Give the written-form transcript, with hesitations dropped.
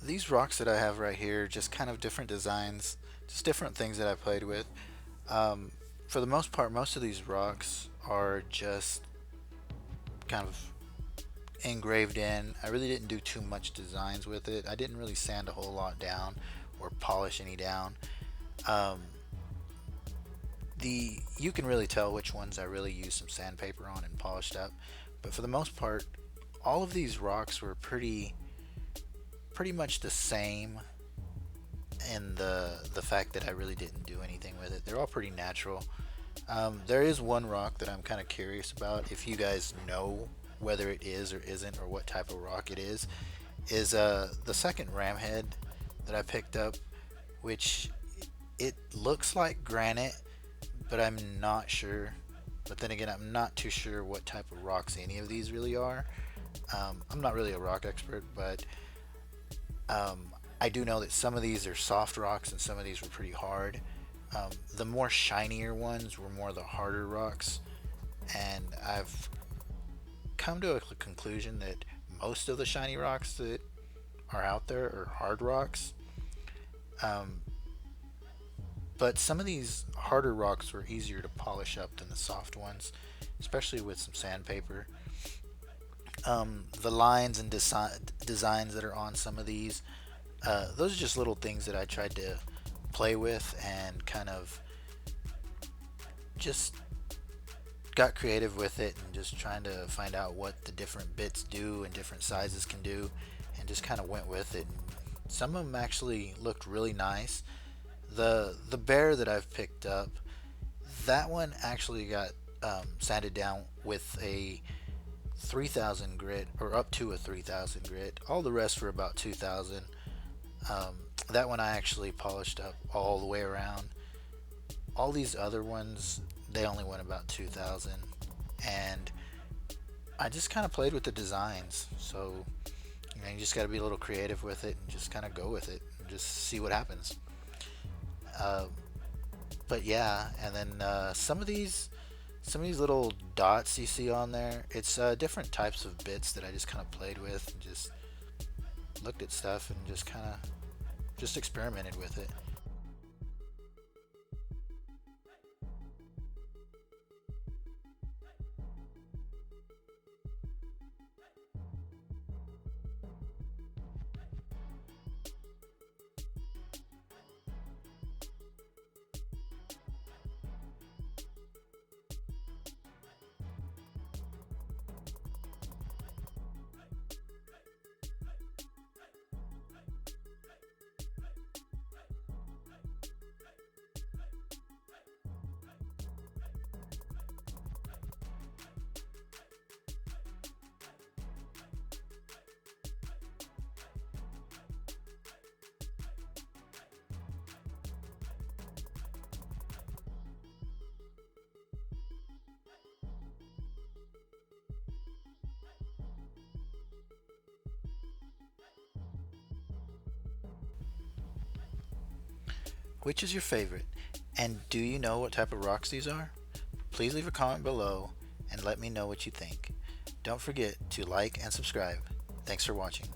these rocks that I have right here, just kind of different designs, just different things that I played with. Um, for the most part, most of these rocks are just kind of engraved in. I really didn't do too much designs with it. I didn't really sand a whole lot down or polish any down. Um, the you can really tell which ones I really used some sandpaper on and polished up, but for the most part, all of these rocks were pretty much the same in the fact that I really didn't do anything with it. They're all pretty natural. There is one rock that I'm kind of curious about. If you guys know whether it is or isn't, or what type of rock it is the second ram head that I picked up, which it looks like granite, but I'm not sure. But then again, I'm not too sure what type of rocks any of these really are. I'm not really a rock expert, but um, I do know that some of these are soft rocks and some of these were pretty hard. The more shinier ones were more the harder rocks, and I've come to a conclusion that most of the shiny rocks that are out there are hard rocks. Um, but some of these harder rocks were easier to polish up than the soft ones, especially with some sandpaper. The lines and designs that are on some of these, those are just little things that I tried to play with and kind of just got creative with it and just trying to find out what the different bits do and different sizes can do, and just kind of went with it. Some of them actually looked really nice. The bear that I've picked up, that one actually got sanded down with a 3000 grit, or up to a 3000 grit. All the rest were about 2000. That one I actually polished up all the way around. All these other ones, they only went about 2000, and I just kind of played with the designs. So you just got to be a little creative with it and just kind of go with it and just see what happens. uh, but yeah, and then some of these little dots you see on there, it's different types of bits that I just kind of played with and just looked at stuff and just kind of just experimented with it. Which is your favorite? And do you know what type of rocks these are? Please leave a comment below and let me know what you think. Don't forget to like and subscribe. Thanks for watching.